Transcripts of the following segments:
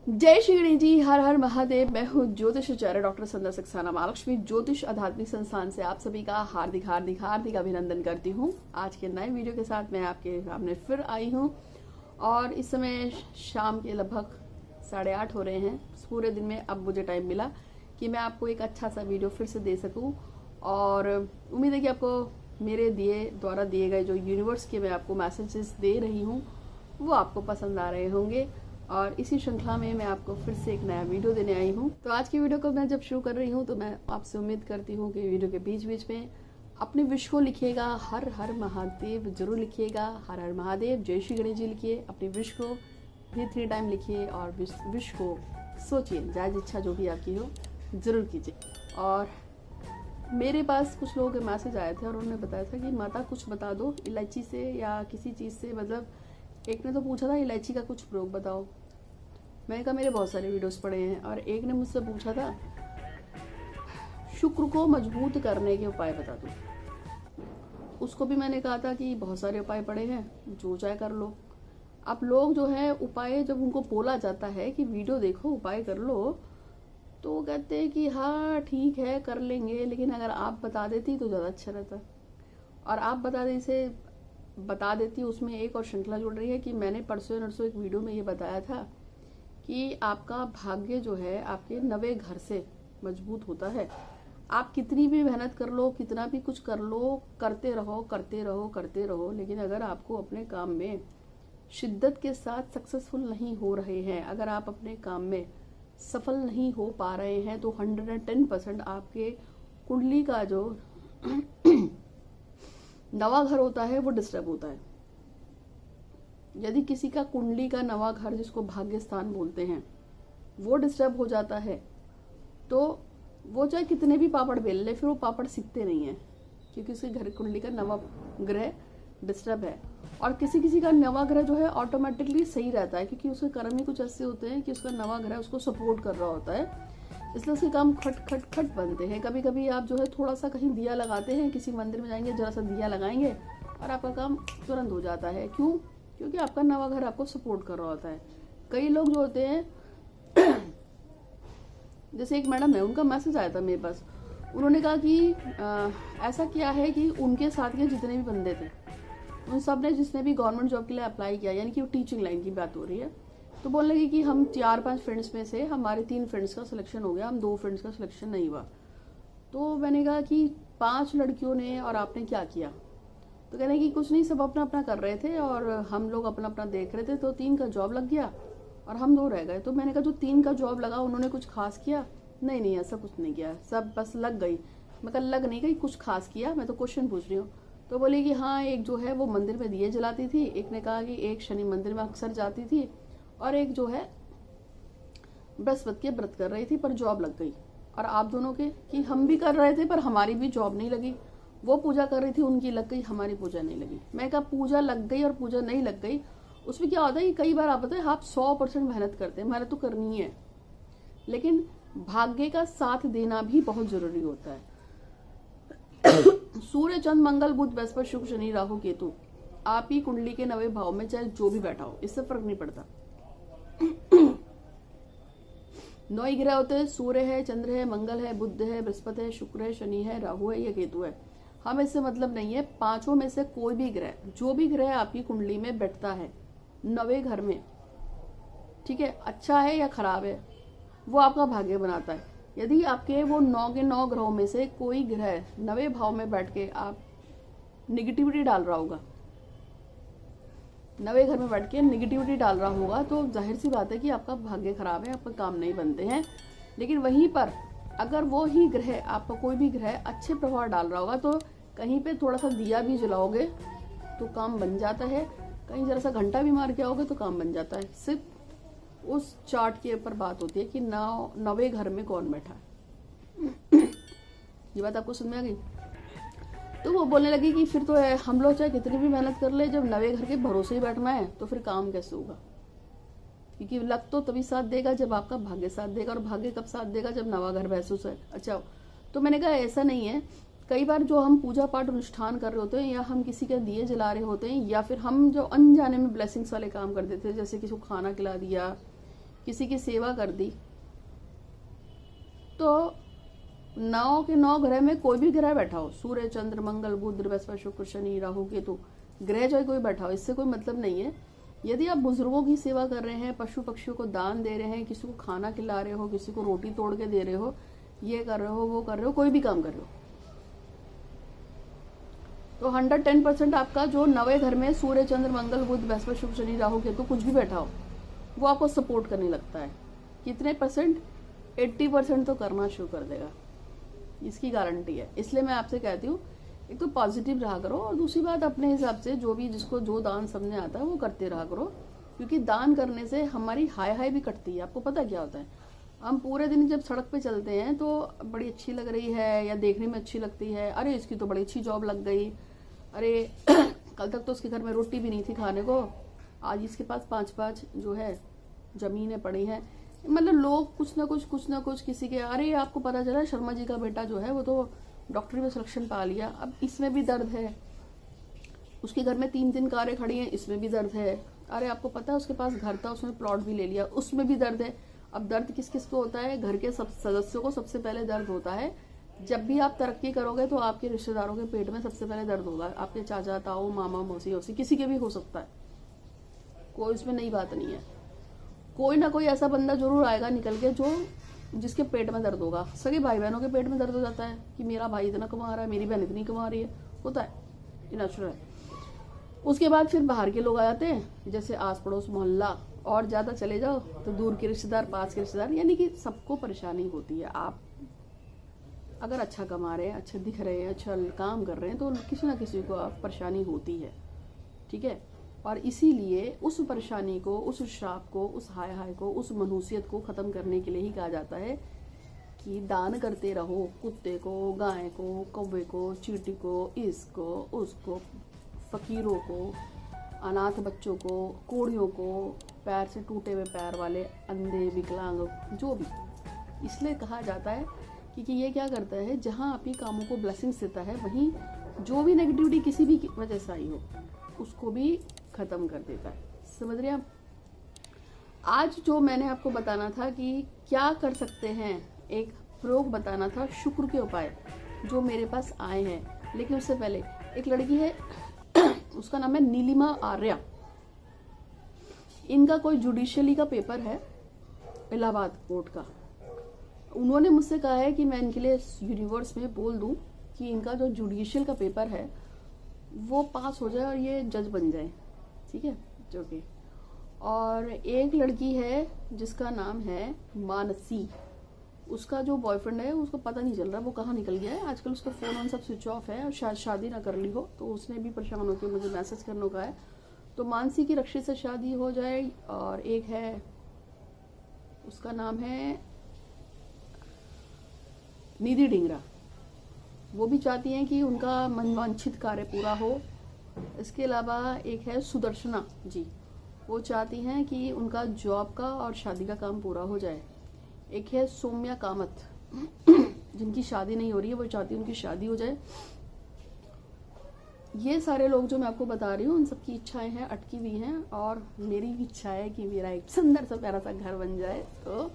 जय श्री गणेश जी, हर हर महादेव। मैं हूँ ज्योतिष आचार्य डॉक्टर संध्या सक्सेना महालक्ष्मी ज्योतिष आध्यात्मिक संस्थान से आप सभी का हार्दिक हार्दिक हार्दिक अभिनंदन करती हूँ। आज के नए वीडियो के साथ मैं आपके सामने फिर आई हूँ और इस समय शाम के लगभग 8:30 हो रहे हैं। पूरे दिन में अब मुझे टाइम मिला कि मैं आपको एक अच्छा सा वीडियो फिर से दे सकूँ और उम्मीद है कि आपको मेरे द्वारा दिए गए जो यूनिवर्स के मैं आपको मैसेजेस दे रही हूँ वो आपको पसंद आ रहे होंगे। और इसी श्रृंखला में मैं आपको फिर से एक नया वीडियो देने आई हूँ। तो आज की वीडियो को मैं जब शुरू कर रही हूँ तो मैं आपसे उम्मीद करती हूँ कि वीडियो के बीच बीच में अपने विश को लिखिएगा, हर हर महादेव जरूर लिखिएगा। हर हर महादेव, जय श्री गणेश जी लिखिए। अपनी विश को भी 3 टाइम लिखिए और विश को सोचिए, जायज इच्छा जो भी आपकी हो जरूर कीजिए। और मेरे पास कुछ लोगों के मैसेज आए थे और उन्होंने बताया था कि माता कुछ बता दो इलायची से या किसी चीज़ से, मतलब एक ने तो पूछा था इलायची का कुछ प्रयोग बताओ। मैंने कहा मेरे बहुत सारे वीडियोस पड़े हैं। और एक ने मुझसे पूछा था शुक्र को मजबूत करने के उपाय बता दो। उसको भी मैंने कहा था कि बहुत सारे उपाय पड़े हैं, जो चाहे कर लो। अब लोग जो है उपाय जब उनको बोला जाता है कि वीडियो देखो उपाय कर लो तो वो कहते हैं कि हाँ ठीक है कर लेंगे, लेकिन अगर आप बता देती तो ज़्यादा अच्छा रहता। और आप बता देती उसमें एक और श्रृंखला जुड़ रही है कि मैंने परसों नरसों एक वीडियो में ये बताया था कि आपका भाग्य जो है आपके 9वें घर से मजबूत होता है। आप कितनी भी मेहनत कर लो, कितना भी कुछ कर लो, करते रहो करते रहो करते रहो, लेकिन अगर आपको अपने काम में शिद्दत के साथ सक्सेसफुल नहीं हो रहे हैं, अगर आप अपने काम में सफल नहीं हो पा रहे हैं तो 110% आपके कुंडली का जो 9वां घर होता है वो डिस्टर्ब होता है। यदि किसी का कुंडली का 9वां घर, जिसको भाग्य स्थान बोलते हैं, वो डिस्टर्ब हो जाता है तो वो चाहे कितने भी पापड़ बेल ले फिर वो पापड़ सीखते नहीं है, क्योंकि उसके घर कुंडली का 9वां ग्रह डिस्टर्ब है। और किसी किसी का 9वां ग्रह जो है ऑटोमेटिकली सही रहता है, क्योंकि उसके कर्म ही कुछ ऐसे होते हैं कि उसका 9वां ग्रह उसको सपोर्ट कर रहा होता है, इसलिए उसके काम खट खट खट बनते हैं। कभी कभी आप जो है थोड़ा सा कहीं दिया लगाते हैं, किसी मंदिर में जाएंगे जरा सा दिया लगाएंगे और आपका काम तुरंत हो जाता है। क्यों? क्योंकि आपका 9वां घर आपको सपोर्ट कर रहा होता है। कई लोग जो होते हैं जैसे एक मैडम है, उनका मैसेज आया था मेरे पास। उन्होंने कहा कि ऐसा क्या है कि उनके साथ के जितने भी बंदे थे उन सब ने, जिसने भी गवर्नमेंट जॉब के लिए अप्लाई किया, यानी कि वो टीचिंग लाइन की बात हो रही है, तो बोलने लगी कि हम 4-5 फ्रेंड्स में से हमारे 3 फ्रेंड्स का सिलेक्शन हो गया, हम 2 फ्रेंड्स का सिलेक्शन नहीं हुआ। तो मैंने कहा कि 5 लड़कियों ने और आपने क्या किया? तो कहने की कुछ नहीं, सब अपना अपना कर रहे थे और हम लोग अपना अपना देख रहे थे, तो 3 का जॉब लग गया और हम 2 रह गए। तो मैंने कहा जो 3 का जॉब लगा उन्होंने कुछ खास किया? नहीं नहीं, ऐसा कुछ नहीं किया, सब बस लग गई। मैं कहा लग नहीं गई, कुछ खास किया? मैं तो क्वेश्चन पूछ रही हूँ। तो बोली कि हाँ, एक जो है वो मंदिर में दिए जलाती थी, एक ने कहा कि एक शनि मंदिर में अक्सर जाती थी, और एक जो है बृहस्पति के व्रत कर रही थी पर जॉब लग गई। और आप दोनों के कि हम भी कर रहे थे पर हमारी भी जॉब नहीं लगी, वो पूजा कर रही थी उनकी लग गई, हमारी पूजा नहीं लगी। मैं कहा पूजा लग गई और पूजा नहीं लग गई, उसमें क्या होता है कि कई बार आप बताए आप 100% मेहनत करते हैं, मेहनत तो करनी है, लेकिन भाग्य का साथ देना भी बहुत जरूरी होता है। सूर्य, चंद्र, मंगल, बुध, बृहस्पति, शुक्र, शनि, राहु, केतु आप ही कुंडली के 9वें भाव में चाहे जो भी बैठा हो, इससे फर्क नहीं पड़ता। 9 ही ग्रह होते हैं, सूर्य है, चंद्र है, मंगल है, बुध है, बृहस्पति है, शुक्र है, शनि है, राहु है या केतु है। हमें इससे मतलब नहीं है, 5 में से कोई भी ग्रह, जो भी ग्रह आपकी कुंडली में बैठता है 9वें घर में, ठीक है, अच्छा है या खराब है, वो आपका भाग्य बनाता है। यदि आपके वो 9 के 9 ग्रहों में से कोई ग्रह 9वें भाव में बैठ के आप निगेटिविटी डाल रहा होगा, 9वें घर में बैठ के निगेटिविटी डाल रहा होगा, तो जाहिर सी बात है कि आपका भाग्य खराब है, आपका काम नहीं बनते हैं। लेकिन वहीं पर अगर वो ही ग्रह, आपका कोई भी ग्रह अच्छे प्रभाव डाल रहा होगा, तो कहीं पे थोड़ा सा दिया भी जलाओगे तो काम बन जाता है, कहीं जरा सा घंटा भी मार के आओगे तो काम बन जाता है। सिर्फ उस चार्ट के ऊपर बात होती है कि 9वें घर में कौन बैठा है। ये बात आपको समझ में आ गई? तो वो बोलने लगी कि फिर तो हम लोग चाहे कितनी भी मेहनत कर ले, जब 9वें घर के भरोसे ही बैठना है तो फिर काम कैसे होगा? क्योंकि लक तो तभी साथ देगा जब आपका भाग्य साथ देगा, और भाग्य कब साथ देगा? जब 9वां घर महसूस है। अच्छा, तो मैंने कहा ऐसा नहीं है। कई बार जो हम पूजा पाठ अनुष्ठान कर रहे होते हैं, या हम किसी के दिए जला रहे होते हैं, या फिर हम जो अनजाने में ब्लेसिंग्स वाले काम कर देते हैं, जैसे किसी को खाना खिला दिया किसी की सेवा कर दी, तो 9 के 9 ग्रह में कोई भी ग्रह बैठा हो, सूर्य चंद्र मंगल बुध बृहस्पति शुक्र शनि राहु केतु, ग्रह चाहे कोई बैठा हो, इससे कोई मतलब नहीं है। यदि आप बुजुर्गों की सेवा कर रहे हैं, पशु पक्षियों को दान दे रहे हैं, किसी को खाना खिला रहे हो, किसी को रोटी तोड़ के दे रहे हो, ये कर रहे हो वो कर रहे हो, कोई भी काम कर रहे हो, तो 110% आपका जो 9वें घर में सूर्य चंद्र मंगल बुध बृहस्पति शुक्र शनि राहु केतु कुछ भी बैठा हो, वो आपको सपोर्ट करने लगता है। कितने परसेंट? 80% तो करना शुरू कर देगा, इसकी गारंटी है। इसलिए मैं आपसे कहती हूँ, एक तो पॉजिटिव रहा करो, और दूसरी बात अपने हिसाब से जो भी जिसको जो दान समझने आता है वो करते रहा करो, क्योंकि दान करने से हमारी हाय हाय भी कटती है। आपको पता क्या होता है, हम पूरे दिन जब सड़क पे चलते हैं तो बड़ी अच्छी लग रही है या देखने में अच्छी लगती है, अरे इसकी तो बड़ी अच्छी जॉब लग गई, अरे कल तक तो उसके घर में रोटी भी नहीं थी खाने को, आज इसके पास 5-5 जो है जमीनें पड़ी हैं। मतलब लोग कुछ ना कुछ किसी के, अरे आपको पता चला शर्मा जी का बेटा जो है वो तो डॉक्टरी में सिलेक्शन पा लिया, अब इसमें भी दर्द है, उसके घर में 3 कारें खड़ी हैं, इसमें भी दर्द है, अरे आपको पता है उसके पास घर था उसने प्लॉट भी ले लिया, उसमें भी दर्द है। अब दर्द किस किस को होता है? घर के सब सदस्यों को सबसे पहले दर्द होता है। जब भी आप तरक्की करोगे तो आपके रिश्तेदारों के पेट में सबसे पहले दर्द होगा, आपके चाचा ताऊ मामा मौसी औसी किसी के भी हो सकता है, कोई इसमें नई बात नहीं है। कोई ना कोई ऐसा बंदा जरूर आएगा निकल के जो जिसके पेट में दर्द होगा। सगे भाई बहनों के पेट में दर्द हो जाता है कि मेरा भाई इतना कमा रहा है, मेरी बहन इतनी कमा रही है, होता है, ये नेचुरल है। उसके बाद फिर बाहर के लोग आ जाते हैं, जैसे आस पड़ोस मोहल्ला, और ज़्यादा चले जाओ तो दूर के रिश्तेदार पास के रिश्तेदार, यानी कि सबको परेशानी होती है। आप अगर अच्छा कमा रहे हैं, अच्छा दिख रहे हैं, अच्छा काम कर रहे हैं, तो किसी ना किसी को आप परेशानी होती है, ठीक है। और इसीलिए उस परेशानी को, उस श्राप को, उस हाय हाय को, उस मनुष्यत को ख़त्म करने के लिए ही कहा जाता है कि दान करते रहो, कुत्ते को, गाय को, कौवे को, चींटी को, इसको उसको, फकीरों को, अनाथ बच्चों को, कोढ़ियों को, पैर से टूटे हुए पैर वाले, अंधे, विकलांग, जो भी। इसलिए कहा जाता है क्योंकि ये क्या करता है, जहाँ आपके कामों को ब्लेसिंग्स देता है, वहीं जो भी नेगेटिविटी किसी भी वजह से आई हो उसको भी ख़त्म कर देता है। समझ रहे आप? आज जो मैंने आपको बताना था कि क्या कर सकते हैं, एक प्रयोग बताना था, शुक्र के उपाय जो मेरे पास आए हैं। लेकिन उससे पहले एक लड़की है उसका नाम है नीलिमा आर्या। इनका कोई जुडिशियली का पेपर है इलाहाबाद कोर्ट का। उन्होंने मुझसे कहा है कि मैं इनके लिए यूनिवर्स में बोल दूं कि इनका जो जुडिशियल का पेपर है वो पास हो जाए और ये जज बन जाए, ठीक है, जो कि। और एक लड़की है जिसका नाम है मानसी, उसका जो बॉयफ्रेंड है उसको पता नहीं चल रहा वो कहाँ निकल गया है। आजकल उसका फ़ोन ऑन सब स्विच ऑफ है और शायद शादी ना कर ली हो, तो उसने भी परेशान होकर मुझे मैसेज करने का है। तो मानसी की रक्षित से शादी हो जाए। और एक है उसका नाम है निधि डिंगरा, वो भी चाहती हैं कि उनका मनवांछित कार्य पूरा हो। इसके अलावा एक है सुदर्शना जी, वो चाहती हैं कि उनका जॉब का और शादी का काम पूरा हो जाए। एक है सौम्या कामत जिनकी शादी नहीं हो रही है, वो चाहती है उनकी शादी हो जाए। ये सारे लोग जो मैं आपको बता रही हूँ उन सबकी इच्छाएं हैं, अटकी हुई हैं। और मेरी भी इच्छा है कि मेरा एक सुंदर सा प्यारा सा घर बन जाए। तो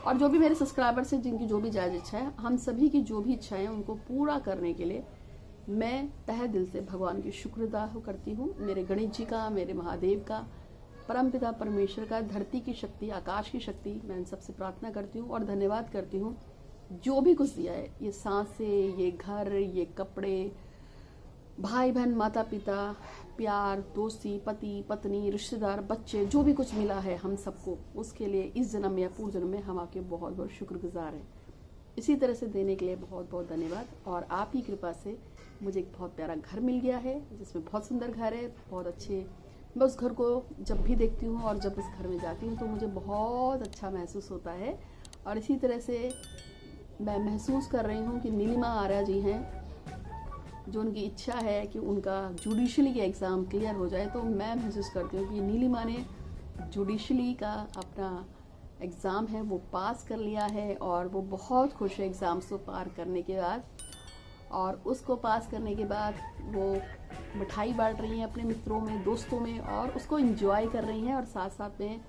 और जो भी मेरे सब्सक्राइबर्स हैं जिनकी जो भी जायज़ इच्छा है, हम सभी की जो भी इच्छाएं हैं उनको पूरा करने के लिए मैं तहे दिल से भगवान की शुक्र अदा करती हूँ। मेरे गणेश जी का, मेरे महादेव का, परमपिता परमेश्वर का, धरती की शक्ति, आकाश की शक्ति, मैं इन सबसे प्रार्थना करती हूँ और धन्यवाद करती हूँ जो भी कुछ दिया है, ये सांसें, ये घर, ये कपड़े, भाई बहन, माता पिता, प्यार, दोस्ती, पति पत्नी, रिश्तेदार, बच्चे, जो भी कुछ मिला है हम सबको, उसके लिए इस जन्म में या पूर्व जन्म में हम आपके बहुत बहुत शुक्रगुजार हैं। इसी तरह से देने के लिए बहुत बहुत धन्यवाद। और आप ही कृपा से मुझे एक बहुत प्यारा घर मिल गया है, जिसमें बहुत सुंदर घर है, बहुत अच्छे। मैं उस घर को जब भी देखती हूँ और जब उस घर में जाती हूँ तो मुझे बहुत अच्छा महसूस होता है। और इसी तरह से मैं महसूस कर रही हूँ कि नीलिमा आर्या जी हैं, जो उनकी इच्छा है कि उनका जुडिशली का एग्ज़ाम क्लियर हो जाए। तो मैं महसूस करती हूँ कि नीलिमा ने जुडिशली का अपना एग्ज़ाम है वो पास कर लिया है और वो बहुत खुश है एग्ज़ाम्स को पार करने के बाद। और उसको पास करने के बाद वो मिठाई बांट रही हैं अपने मित्रों में, दोस्तों में, और उसको एंजॉय कर रही हैं। और साथ साथ में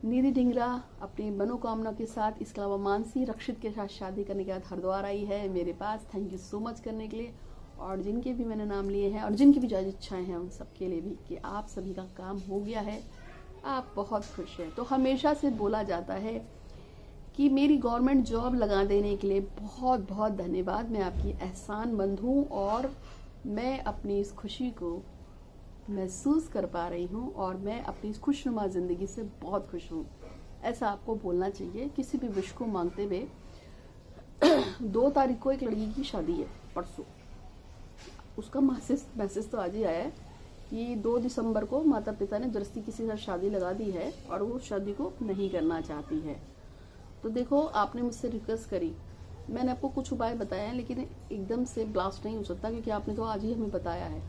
निधि ढींगरा अपनी मनोकामना के साथ, इसके अलावा मानसी रक्षित के साथ शादी करने के बाद हरिद्वार आई है मेरे पास। थैंक यू सो मच करने के लिए। और जिनके भी मैंने नाम लिए हैं और जिनकी भी ज़्यादा इच्छाएं हैं उन सब के लिए भी कि आप सभी का काम हो गया है, आप बहुत खुश हैं। तो हमेशा से बोला जाता है कि मेरी गवर्नमेंट जॉब लगा देने के लिए बहुत बहुत धन्यवाद, मैं आपकी एहसानमंद हूँ और मैं अपनी इस खुशी को महसूस कर पा रही हूँ और मैं अपनी इस खुशनुमा ज़िंदगी से बहुत खुश हूँ। ऐसा आपको बोलना चाहिए किसी भी विश को मांगते हुए। 2 तारीख को एक लड़की की शादी है, परसों। उसका मैसेज तो आज ही आया है कि 2 दिसंबर को माता पिता ने जबरदस्ती किसी के साथ शादी लगा दी है और वो शादी को नहीं करना चाहती है। तो देखो, आपने मुझसे रिक्वेस्ट करी, मैंने आपको कुछ उपाय बताए हैं, लेकिन एकदम से ब्लास्ट नहीं हो सकता क्योंकि आपने तो आज ही हमें बताया है।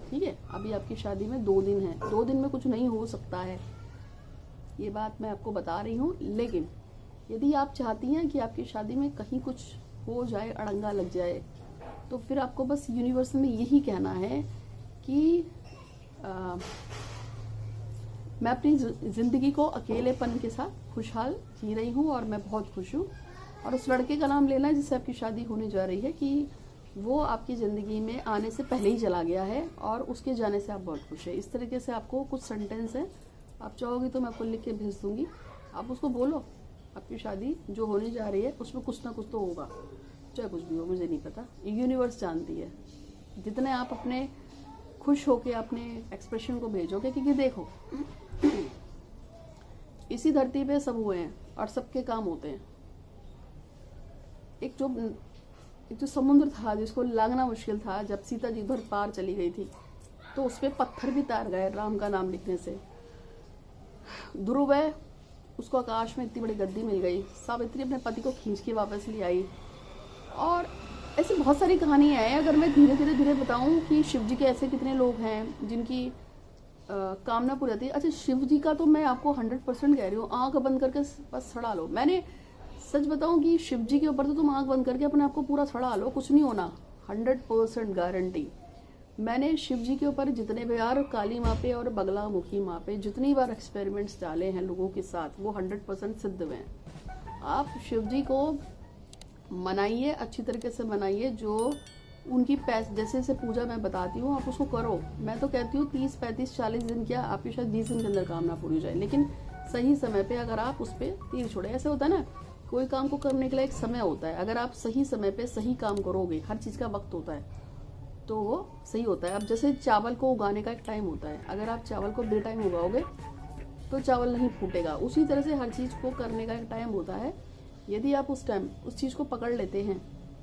ठीक है, अभी आपकी शादी में 2 दिन है, 2 दिन में कुछ नहीं हो सकता है, ये बात मैं आपको बता रही हूँ। लेकिन यदि आप चाहती हैं कि आपकी शादी में कहीं कुछ हो जाए, अड़ंगा लग जाए, तो फिर आपको बस यूनिवर्स में यही कहना है कि मैं अपनी ज़िंदगी को अकेलेपन के साथ खुशहाल जी रही हूँ और मैं बहुत खुश हूँ। और उस लड़के का नाम लेना है जिससे आपकी शादी होने जा रही है कि वो आपकी ज़िंदगी में आने से पहले ही चला गया है और उसके जाने से आप बहुत खुश है। इस तरीके से आपको कुछ सेंटेंस है, आप चाहोगी तो मैं आपको लिख के भेज दूँगी, आप उसको बोलो। आपकी शादी जो होने जा रही है उसमें कुछ ना कुछ तो होगा, चाहे कुछ भी हो, मुझे नहीं पता, यूनिवर्स जानती है। जितने आप अपने खुश होके अपने एक्सप्रेशन को भेजोगे, क्योंकि देखो इसी धरती पे सब हुए हैं और सबके काम होते हैं। एक जो समुद्र था जिसको लांघना मुश्किल था, जब सीता जी भर पार चली गई थी तो उस पर पत्थर भी तार गए राम का नाम लिखने से। ध्रुव है, उसको आकाश में इतनी बड़ी गद्दी मिल गई, सावित्री अपने पति को खींच के वापस ले आई। और ऐसी बहुत सारी कहानियाँ हैं। अगर मैं धीरे धीरे बताऊँ कि शिव जी के ऐसे कितने लोग हैं जिनकी कामना पूरी होती है। अच्छा, शिव जी का तो मैं आपको 100% कह रही हूँ, आंख बंद करके बस सड़ा लो। मैंने सच बताऊं कि शिव जी के ऊपर तो तुम आंख बंद करके अपने आप को पूरा सड़ा लो, कुछ नहीं होना, 100% गारंटी। मैंने शिव जी के ऊपर जितने बार, काली माँ पे और बगला मुखी माँ पे जितनी बार एक्सपेरिमेंट्स डाले हैं लोगों के साथ, वो 100% सिद्ध हुए हैं। आप शिव जी को मनाइए, अच्छी तरीके से मनाइए। जो उनकी जैसे पूजा मैं बताती हूँ आप उसको करो। मैं तो कहती हूँ 30, 35, 40 दिन क्या, आपकी शायद 20 दिन के अंदर कामना पूरी हो जाए, लेकिन सही समय पे अगर आप उस पर तीर छोड़े। ऐसे होता है ना, कोई काम को करने के लिए एक समय होता है, अगर आप सही समय पे सही काम करोगे, हर चीज़ का वक्त होता है, तो वो सही होता है। अब जैसे चावल को उगाने का एक टाइम होता है, अगर आप चावल को बेटाइम उगाओगे तो चावल नहीं फूटेगा। उसी तरह से हर चीज़ को करने का एक टाइम होता है। यदि आप उस टाइम उस चीज़ को पकड़ लेते हैं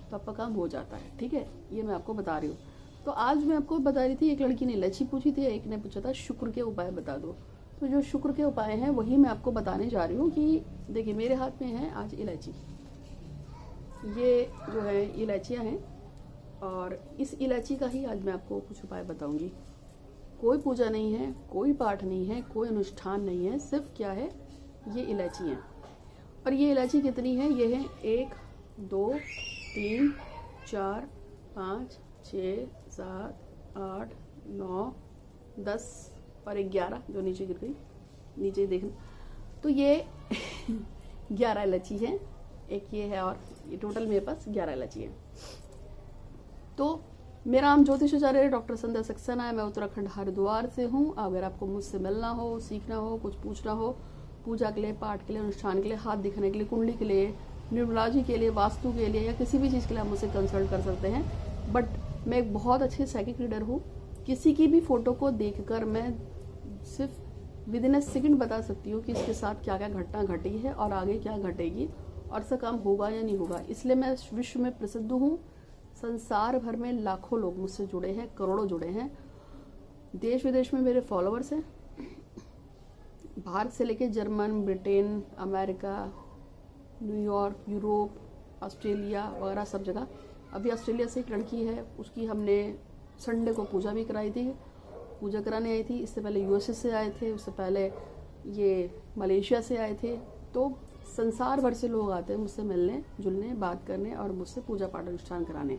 तो आपका काम हो जाता है। ठीक है, ये मैं आपको बता रही हूँ। तो आज मैं आपको बता रही थी, एक लड़की ने इलायची पूछी थी, एक ने पूछा था शुक्र के उपाय बता दो। तो जो शुक्र के उपाय हैं वही मैं आपको बताने जा रही हूँ। कि देखिए, मेरे हाथ में है आज इलायची, ये जो है इलायचियाँ हैं, और इस इलायची का ही आज मैं आपको कुछ उपाय बताऊँगी। कोई पूजा नहीं है, कोई पाठ नहीं है, कोई अनुष्ठान नहीं है, सिर्फ क्या है, ये इलायची है। और ये इलायची कितनी है, ये है 1, 2, 3, 4, 5, 6, 7, 8, 9, 10 और 11 जो नीचे गिर गई, नीचे देखना। तो ये 11 इलायची है, एक ये है, और ये टोटल मेरे पास 11 इलायची है। तो मेरा नाम ज्योतिषाचार्य डॉक्टर संध्या सक्सेना है, मैं उत्तराखंड हरिद्वार से हूँ। अगर आपको मुझसे मिलना हो, सीखना हो, कुछ पूछना हो, पूजा के लिए, पाठ के लिए, अनुष्ठान के लिए, हाथ दिखाने के लिए, कुंडली के लिए, न्यूमरोलॉजी के लिए, वास्तु के लिए, या किसी भी चीज़ के लिए आप मुझसे कंसल्ट कर सकते हैं। बट मैं एक बहुत अच्छे साइकिक रीडर हूँ। किसी की भी फोटो को देखकर मैं सिर्फ विदिन अ सेकंड बता सकती हूँ कि इसके साथ क्या क्या घटना घटी है और आगे क्या घटेगी और इसका काम होगा या नहीं होगा। इसलिए मैं विश्व में प्रसिद्ध हूँ। संसार भर में लाखों लोग मुझसे जुड़े हैं, करोड़ों जुड़े हैं। देश विदेश में मेरे फॉलोअर्स हैं, भारत से लेके German, Britain, America, New York, Europe, Australia वगैरह सब जगह। अभी ऑस्ट्रेलिया से एक लड़की है, उसकी हमने संडे को पूजा भी कराई थी, पूजा कराने आई थी। इससे पहले यूएसए से आए थे, उससे पहले ये मलेशिया से आए थे। तो संसार भर से लोग आते हैं मुझसे मिलने, जुलने, बात करने और मुझसे पूजा पाठ अनुष्ठान कराने।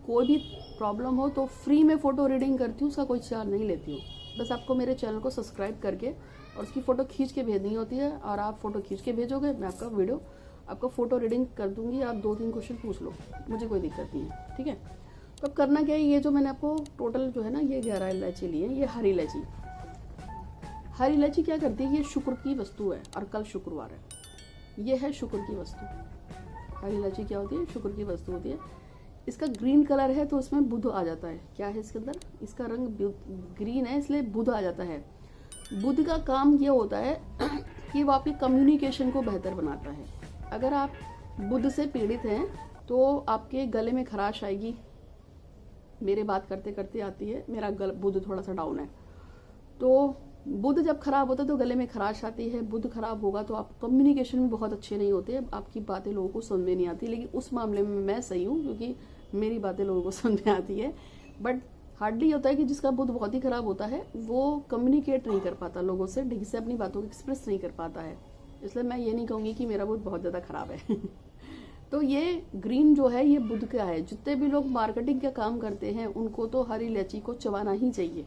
कोई भी प्रॉब्लम हो तो फ्री में फ़ोटो रीडिंग करती हूँ, उसका कोई चार्ज नहीं लेती हूँ। बस आपको मेरे चैनल को सब्सक्राइब करके और उसकी फ़ोटो खींच के भेजनी होती है, और आप फ़ोटो खींच के भेजोगे, मैं आपका वीडियो आपका फ़ोटो रीडिंग कर दूंगी, आप 2-3 क्वेश्चन पूछ लो, मुझे कोई दिक्कत नहीं है, ठीक है। तो अब करना क्या है, ये जो मैंने आपको टोटल जो है ना ये 11 इलायची ली है, ये हरी इलायची। हरी इलायची क्या करती है, ये शुक्र की वस्तु है, और कल शुक्रवार है, ये है शुक्र की वस्तु। हरी इलायची क्या होती है, शुक्र की वस्तु होती है। इसका ग्रीन कलर है तो इसमें बुध आ जाता है। क्या है इसके अंदर, इसका रंग ग्रीन है इसलिए बुध आ जाता है। बुध का काम ये होता है कि वो आपकी कम्युनिकेशन को बेहतर बनाता है। अगर आप बुध से पीड़ित हैं तो आपके गले में खराश आएगी, मेरे बात करते करते आती है, मेरा बुध थोड़ा सा डाउन है, तो बुध जब खराब होता है तो गले में खराश आती है। बुध खराब होगा तो आप कम्युनिकेशन में बहुत अच्छे नहीं होते, आपकी बातें लोगों को समझ में नहीं आती। लेकिन उस मामले में मैं सही हूँ क्योंकि मेरी बातें लोगों को समझ में आती है। बट हार्डली होता है कि जिसका बुध बहुत ही खराब होता है वो कम्युनिकेट नहीं कर पाता लोगों से, ढंग से अपनी बातों को एक्सप्रेस नहीं कर पाता है। इसलिए मैं ये नहीं कहूँगी कि मेरा बुध बहुत ज़्यादा खराब है तो ये ग्रीन जो है ये बुध का है। जितने भी लोग मार्केटिंग का काम करते हैं उनको तो हरी इलायची को चबाना ही चाहिए।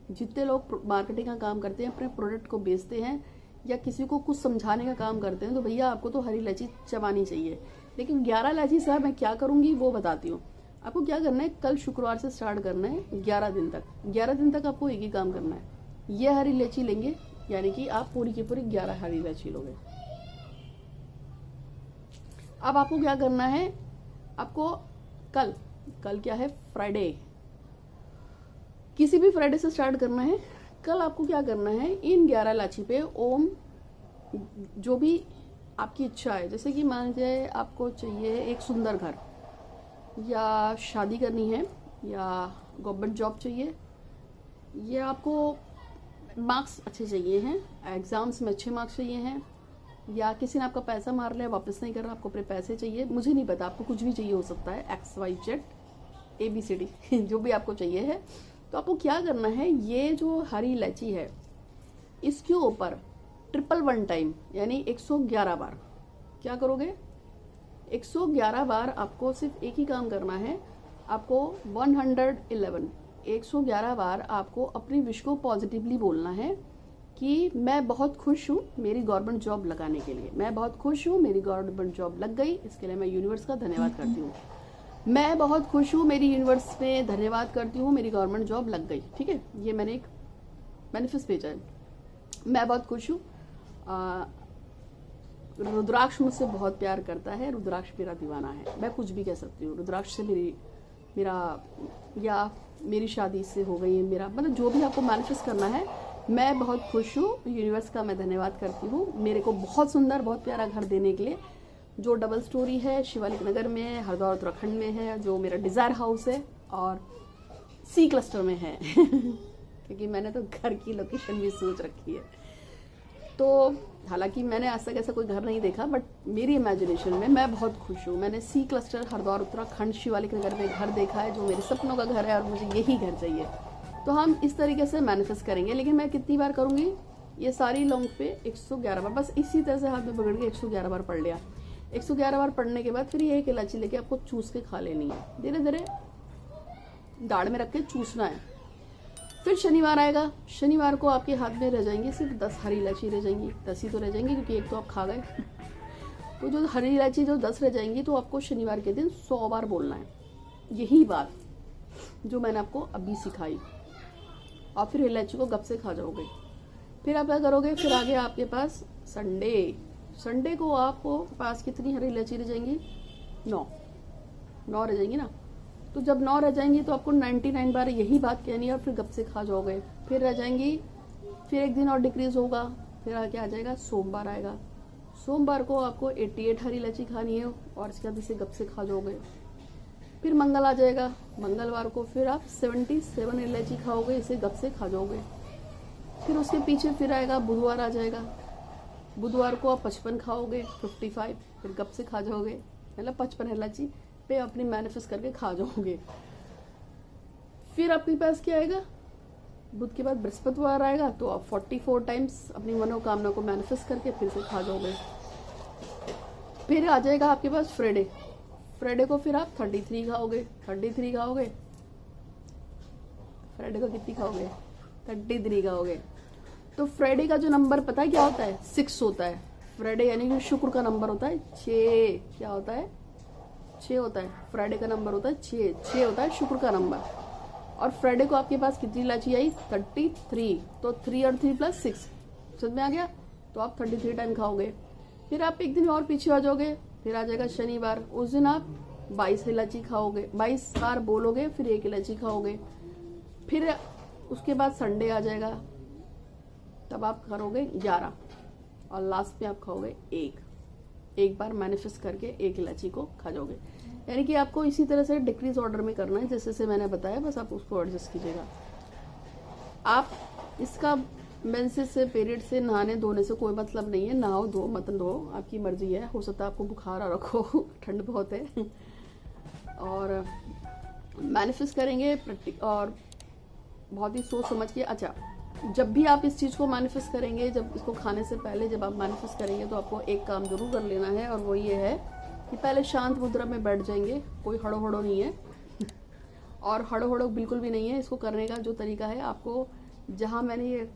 जितने लोग मार्केटिंग का काम करते हैं, अपने प्रोडक्ट को बेचते हैं या किसी को कुछ समझाने का काम करते हैं, तो भैया आपको तो हरी इलायची चबानी चाहिए। लेकिन 11 इलायची से मैं क्या करूँगी वो बताती हूँ। आपको क्या करना है, कल शुक्रवार से स्टार्ट करना है 11 दिन तक। 11 दिन तक आपको एक ही काम करना है, ये हरी इलायची लेंगे, यानी कि आप पूरी की पूरी 11 हरी इलायची लोगे। अब आपको क्या करना है, आपको कल क्या है, फ्राइडे, किसी भी फ्राइडे से स्टार्ट करना है। कल आपको क्या करना है, इन 11 इलायची पे ओम, जो भी आपकी इच्छा है, जैसे कि मान लीजिए आपको चाहिए एक सुंदर घर, या शादी करनी है, या गवर्नमेंट जॉब चाहिए, या आपको मार्क्स अच्छे चाहिए हैं, एग्जाम्स में अच्छे मार्क्स चाहिए हैं, या किसी ने आपका पैसा मार लिया वापस नहीं कर रहा, आपको अपने पैसे चाहिए, मुझे नहीं पता, आपको कुछ भी चाहिए हो सकता है, XYZ ABCD जो भी आपको चाहिए है। तो आपको क्या करना है, ये जो हरी इलायची है इसके ऊपर 111 टाइम यानी 111 बार क्या करोगे, 111 बार आपको सिर्फ एक ही काम करना है, आपको 111 बार आपको अपनी विश को पॉजिटिवली बोलना है कि मैं बहुत खुश हूँ मेरी गवर्नमेंट जॉब लगाने के लिए, मैं बहुत खुश हूँ मेरी गवर्नमेंट जॉब लग गई, इसके लिए मैं यूनिवर्स का धन्यवाद करती हूँ। मैं बहुत खुश हूँ मेरी यूनिवर्स में धन्यवाद करती हूँ मेरी गवर्नमेंट जॉब लग गई। ठीक है, ये मैंने एक मैनिफेस्ट भेजा है। मैं बहुत खुश हूँ, रुद्राक्ष मुझसे बहुत प्यार करता है, रुद्राक्ष मेरा दीवाना है, मैं कुछ भी कह सकती हूँ। रुद्राक्ष से मेरी शादी से हो गई है, मेरा मतलब जो भी आपको मैनिफेस्ट करना है। मैं बहुत खुश हूँ, यूनिवर्स का मैं धन्यवाद करती हूँ मेरे को बहुत सुंदर बहुत प्यारा घर देने के लिए, जो डबल स्टोरी है, शिवालिक नगर में है, हरिद्वार उत्तराखंड में है, जो मेरा डिज़ायर हाउस है और C क्लस्टर में है क्योंकि मैंने तो घर की लोकेशन भी सोच रखी है। तो हालांकि मैंने आज तक ऐसा कोई घर नहीं देखा, बट मेरी इमेजिनेशन में मैं बहुत खुश हूँ। मैंने C क्लस्टर हरिद्वार उत्तराखंड शिवालिक नगर में घर देखा है, जो मेरे सपनों का घर है और मुझे यही घर चाहिए। तो हम इस तरीके से मैनिफेस्ट करेंगे। लेकिन मैं कितनी बार करूँगी, ये सारी लॉन्ग पे 111 बार, बस इसी तरह से हाथ में पकड़ के 111 बार पढ़ लिया। 111 बार पढ़ने के बाद फिर ये एक इलायची लेके आपको चूस के खा लेनी है, धीरे धीरे दाढ़ में रख के चूसना है। फिर शनिवार आएगा, शनिवार को आपके हाथ में रह जाएंगी सिर्फ 10 हरी इलायची रह जाएंगी, 10 ही तो रह जाएंगी क्योंकि एक तो आप खा गए तो जो हरी इलायची जो 10 रह जाएंगी, तो आपको शनिवार के दिन 100 बार बोलना है यही बात जो मैंने आपको अभी सिखाई, और फिर इलायची को गप से खा जाओगे। फिर आप क्या करोगे, फिर आगे आपके पास संडे को आपको पास कितनी हरी इलायची रह जाएंगी, 9 रह जाएंगी ना। तो जब 9 रह जाएंगी तो आपको 99 बार यही बात कहनी है और फिर गप से खा जाओगे। फिर रह जाएंगी, फिर एक दिन और डिक्रीज होगा, फिर आगे आ जाएगा सोमवार आएगा। सोमवार को आपको 88 हरी इलायची खानी है और इसके बाद इसे गप से खा जाओगे। फिर मंगल आ जाएगा, मंगलवार को फिर आप 77 इलायची खाओगे, इसे गप से खा जाओगे। फिर उसके पीछे फिर आएगा बुधवार आ जाएगा, बुधवार को आप 55 खाओगे, 55 फिर गप से खा जाओगे, मतलब 55 इलायची पे अपनी मैनिफेस्ट करके खा जाओगे। फिर आपके पास क्या आएगा, बुध के बाद बृहस्पतिवार आएगा, तो आप 44 टाइम्स अपनी मनोकामना को मैनिफेस्ट करके फिर से खा जाओगे। फिर आ जाएगा आपके पास फ्राइडे को फिर आप 33 खाओगे, फ्राइडे को कितनी खाओगे, 33 खाओगे। तो फ्राइडे का जो नंबर पता है क्या होता है? 6 होता है। फ्राइडे यानी कि शुक्र का नंबर होता है 6। क्या होता है? 6 होता है। फ्राइडे का नंबर होता है 6। 6 होता है शुक्र का नंबर। और फ्राइडे को आपके पास कितनी इलायची आई? 33। तो 3 और 3 + 6 समझ में आ गया? तो आप 33 टाइम खाओगे। फिर आप एक दिन और पीछे आ जाओगे, फिर आ जाएगा शनिवार। उस दिन आप 22 इलायची खाओगे, 22 बार बोलोगे, फिर 1 इलायची खाओगे। फिर उसके बाद संडे आ जाएगा, तब आप करोगे 11 और लास्ट में आप खाओगे 1 बार मैनिफेस्ट करके 1 इलायची को खा जाओगे। यानी कि आपको इसी तरह से डिक्रीज ऑर्डर में करना है जैसे से मैंने बताया, बस आप उसको एडजस्ट कीजिएगा। आप इसका मेंसेस से, पीरियड से, नहाने धोने से कोई मतलब नहीं है। नहाओ धो मत धो आपकी मर्जी है। हो सकता है आपको बुखार आ रखो ठंड बहुत है। और मैनिफेस्ट करेंगे और बहुत ही सोच समझ के। अच्छा, जब भी आप इस चीज़ को मैनिफेस्ट करेंगे, जब इसको खाने से पहले जब आप मैनिफेस्ट करेंगे, तो आपको एक काम जरूर कर लेना है, और वो ये है कि पहले शांत मुद्रा में बैठ जाएंगे। कोई हड़ो हड़ो नहीं है और हड़ो हड़ो बिल्कुल भी नहीं है। इसको करने का जो तरीका है, आपको जहाँ मैंने ये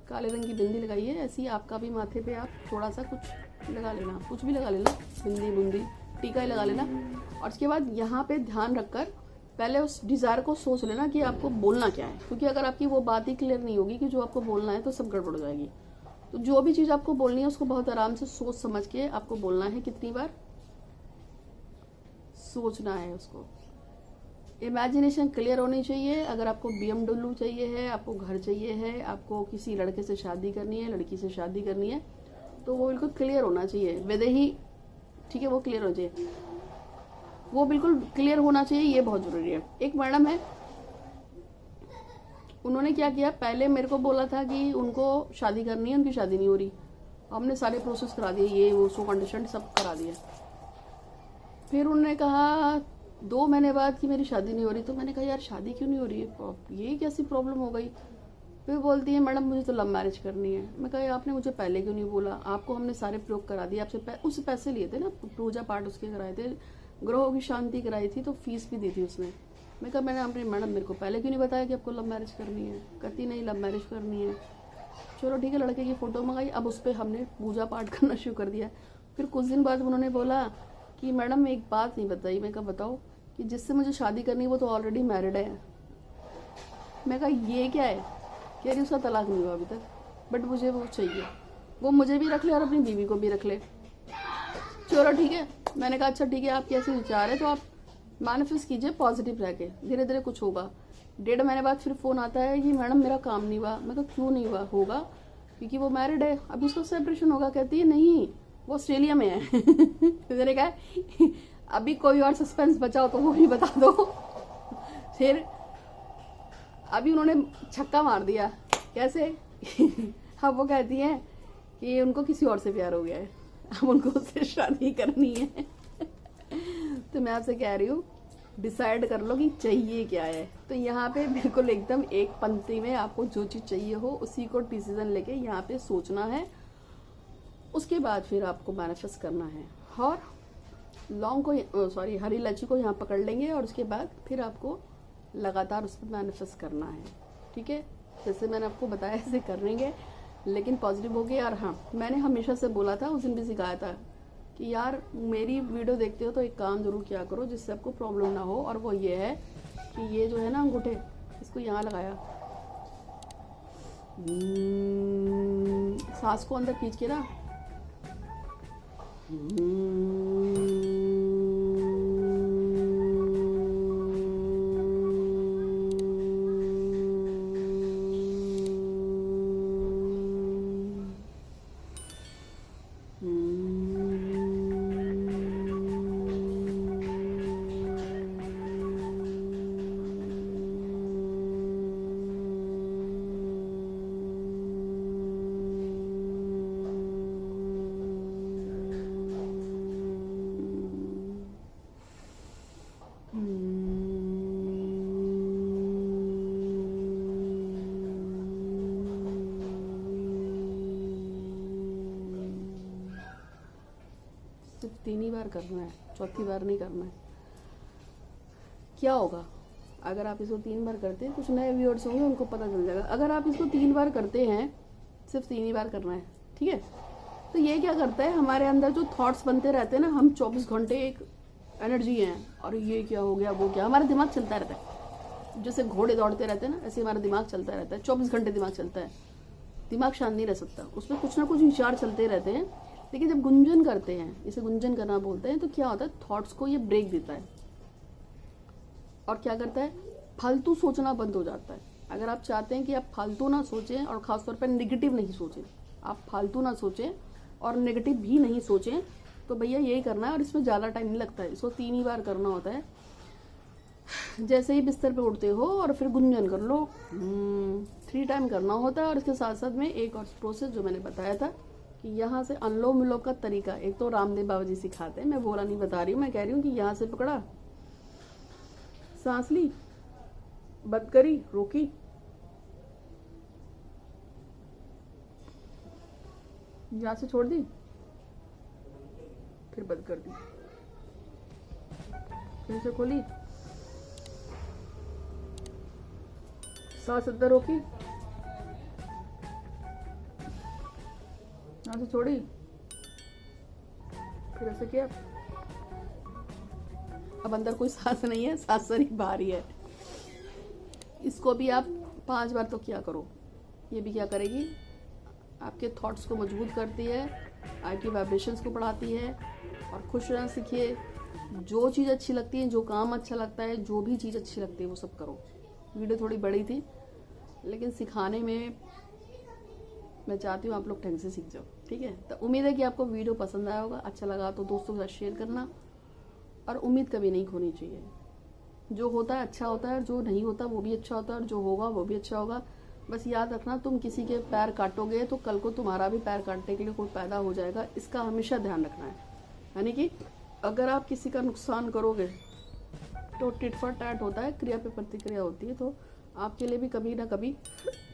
काले रंग की बिंदी लगाई है, ऐसी आपका भी माथे पे आप थोड़ा सा कुछ लगा लेना, कुछ भी लगा लेना, बिंदी बुंदी टीका ही लगा लेना। और उसके बाद यहाँ पे ध्यान रखकर पहले उस डिज़ायर को सोच लेना कि आपको बोलना क्या है, क्योंकि अगर आपकी वो बात ही क्लियर नहीं होगी कि जो आपको बोलना है, तो सब गड़बड़ हो जाएगी। तो जो भी चीज़ आपको बोलनी है उसको बहुत आराम से सोच समझ के आपको बोलना है। कितनी बार सोचना है उसको। इमेजिनेशन क्लियर होनी चाहिए। अगर आपको BMW चाहिए है, आपको घर चाहिए है, आपको किसी लड़के से शादी करनी है, लड़की से शादी करनी है, तो वो बिल्कुल क्लियर होना चाहिए। वैसे ही ठीक है, वो क्लियर हो जाए, वो बिल्कुल क्लियर होना चाहिए, ये बहुत ज़रूरी है। एक मैडम है, उन्होंने क्या किया, पहले मेरे को बोला था कि उनको शादी करनी है, उनकी शादी नहीं हो रही। हमने सारे प्रोसेस करा दिए, ये वो सो कंडीशन सब करा दिया। फिर उन्होंने कहा 2 महीने बाद कि मेरी शादी नहीं हो रही। तो मैंने कहा यार शादी क्यों नहीं हो रही है, ये कैसी प्रॉब्लम हो गई? फिर बोलती है मैडम मुझे तो लव मैरिज करनी है। मैं कहा आपने मुझे पहले क्यों नहीं बोला? आपको हमने सारे प्रयोग करा दिए, आपसे उससे पैसे लिए थे ना, पूजा पाठ उसके कराए थे, ग्रहों की शांति कराई थी, तो फीस भी दी थी उसने। मैं कहा मैंने अपनी मैडम मेरे को पहले क्यों नहीं बताया कि आपको लव मैरिज करनी है? कहती नहीं लव मैरिज करनी है। चलो ठीक है, लड़के की फ़ोटो मंगाई, अब उस पर हमने पूजा पाठ करना शुरू कर दिया। फिर कुछ दिन बाद उन्होंने बोला कि मैडम एक बात नहीं बताई। मैं कहा बताओ। कि जिससे मुझे शादी करनी है वो तो ऑलरेडी मैरिड है। मैं कहा ये क्या है? कह रही उसका तलाक नहीं हुआ अभी तक, बट मुझे वो चाहिए, वो मुझे भी रख ले और अपनी बीवी को भी रख ले। चलो ठीक है। मैंने कहा अच्छा ठीक है, आपके ऐसे विचार है तो आप मैनिफेस्ट कीजिए पॉजिटिव रह के, धीरे धीरे कुछ होगा। 1.5 महीने बाद फिर फ़ोन आता है कि मैडम मेरा काम नहीं हुआ। मैं कहा क्यों नहीं हुआ? होगा क्योंकि वो मैरिड है, अभी उसका सेपरेशन होगा। कहती है नहीं वो ऑस्ट्रेलिया में है। मैंने कहा अभी कोई और सस्पेंस बचा हो तो वो भी बता दो। फिर अभी उन्होंने छक्का मार दिया। कैसे? अब वो कहती हैं कि उनको किसी और से प्यार हो गया है, अब उनको उससे शादी करनी है। तो मैं आपसे कह रही हूँ डिसाइड कर लो कि चाहिए क्या है। तो यहाँ पे बिल्कुल एकदम एक पंक्ति में आपको जो चीज़ चाहिए हो उसी को डिसीजन लेके यहाँ पे सोचना है। उसके बाद फिर आपको मैनिफेस्ट करना है। और लौंग को हरी इलायची को यहाँ पकड़ लेंगे और उसके बाद फिर आपको लगातार उस पर मैनिफेस्ट करना है। ठीक है, जैसे मैंने आपको बताया ऐसे करेंगे, लेकिन पॉजिटिव हो गया। और हाँ, मैंने हमेशा से बोला था, उस दिन भी सिखाया था कि यार मेरी वीडियो देखते हो तो एक काम जरूर किया करो जिससे आपको प्रॉब्लम ना हो। और वो ये है कि ये जो है ना अंगूठे, इसको यहाँ लगाया, सांस को अंदर खींच के ना, सिर्फ 3 ही बार करना है, चौथी बार नहीं करना है। क्या होगा अगर आप इसको 3 बार करते हैं? कुछ नए व्यूअर्स होंगे, उनको पता चल जाएगा। अगर आप इसको 3 बार करते हैं सिर्फ 3 ही बार करना है, ठीक है। तो ये क्या करता है, हमारे अंदर जो थॉट्स बनते रहते हैं ना, हम 24 घंटे एक एनर्जी है और ये क्या हो गया वो क्या, हमारा दिमाग चलता रहता है। जैसे घोड़े दौड़ते रहते हैं ना, ऐसे हमारा दिमाग चलता रहता है, 24 घंटे दिमाग चलता है। दिमाग शांत नहीं रह सकता, उसमें कुछ ना कुछ विचार चलते रहते हैं। लेकिन जब गुंजन करते हैं, इसे गुंजन करना बोलते हैं, तो क्या होता है, थॉट्स को ये ब्रेक देता है और क्या करता है, फालतू सोचना बंद हो जाता है। अगर आप चाहते हैं कि आप फालतू ना सोचें और ख़ासतौर पर नेगेटिव नहीं सोचें, आप फालतू ना सोचें और नेगेटिव भी नहीं सोचें, तो भैया यही करना है। और इसमें ज़्यादा टाइम नहीं लगता है, इसको 3 ही बार करना होता है। जैसे ही बिस्तर पे उठते हो और फिर गुंजन कर लो, 3 टाइम करना होता है। और इसके साथ साथ में एक और प्रोसेस जो मैंने बताया था कि यहाँ से अनुलोम विलोम का तरीका, एक तो रामदेव बाबा जी सिखाते हैं, मैं बोला नहीं बता रही हूँ, मैं कह रही हूँ कि यहाँ से पकड़ा, सांस ली, बंद करी, रोकी, यहाँ से छोड़ दी, फिर बंद कर दी, फिर से खोली, सांस अंदर रोकी, यहाँ से छोड़ी, फिर ऐसे किया। अब अंदर कोई सांस नहीं है, सांस सारी बाहर ही है। इसको भी आप 5 बार तो क्या करो, ये भी क्या करेगी, आपके थॉट्स को मजबूत करती है, आपकी वाइब्रेशंस को बढ़ाती है। और खुश रहना सीखिए, जो चीज़ अच्छी लगती है, जो काम अच्छा लगता है, जो भी चीज़ अच्छी लगती है वो सब करो। वीडियो थोड़ी बड़ी थी, लेकिन सिखाने में मैं चाहती हूँ आप लोग ढंग से सीख जाओ, ठीक है। तो उम्मीद है कि आपको वीडियो पसंद आया होगा, अच्छा लगा तो दोस्तों के साथ शेयर करना। और उम्मीद कभी नहीं खोनी चाहिए, जो होता है अच्छा होता है, जो नहीं होता वो भी अच्छा होता है, और जो होगा वो भी अच्छा होगा। बस याद रखना, तुम किसी के पैर काटोगे तो कल को तुम्हारा भी पैर काटने के लिए कोई पैदा हो जाएगा, इसका हमेशा ध्यान रखना है। यानी कि अगर आप किसी का नुकसान करोगे तो टिट फॉर टैट होता है, क्रिया पे प्रतिक्रिया होती है। तो आपके लिए भी कभी ना कभी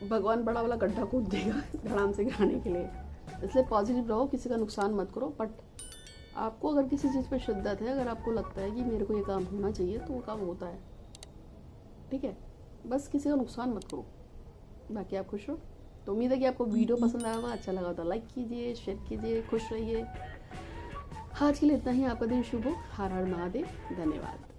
भगवान बड़ा वाला गड्ढा खोद देगा धड़ाम से गिराने के लिए। इसलिए पॉजिटिव रहो, किसी का नुकसान मत करो। बट आपको अगर किसी चीज़ पे शिद्दत है, अगर आपको लगता है कि मेरे को ये काम होना चाहिए, तो वो काम होता है, ठीक है। बस किसी का नुकसान मत करो, बाकी आप खुश रहो। तो उम्मीद है कि आपको वीडियो पसंद आया होगा, अच्छा लगा तो लाइक कीजिए, शेयर कीजिए, खुश रहिए। आज के लिए इतना ही। आपका दिन शुभ हो। हर हर महादेव। धन्यवाद।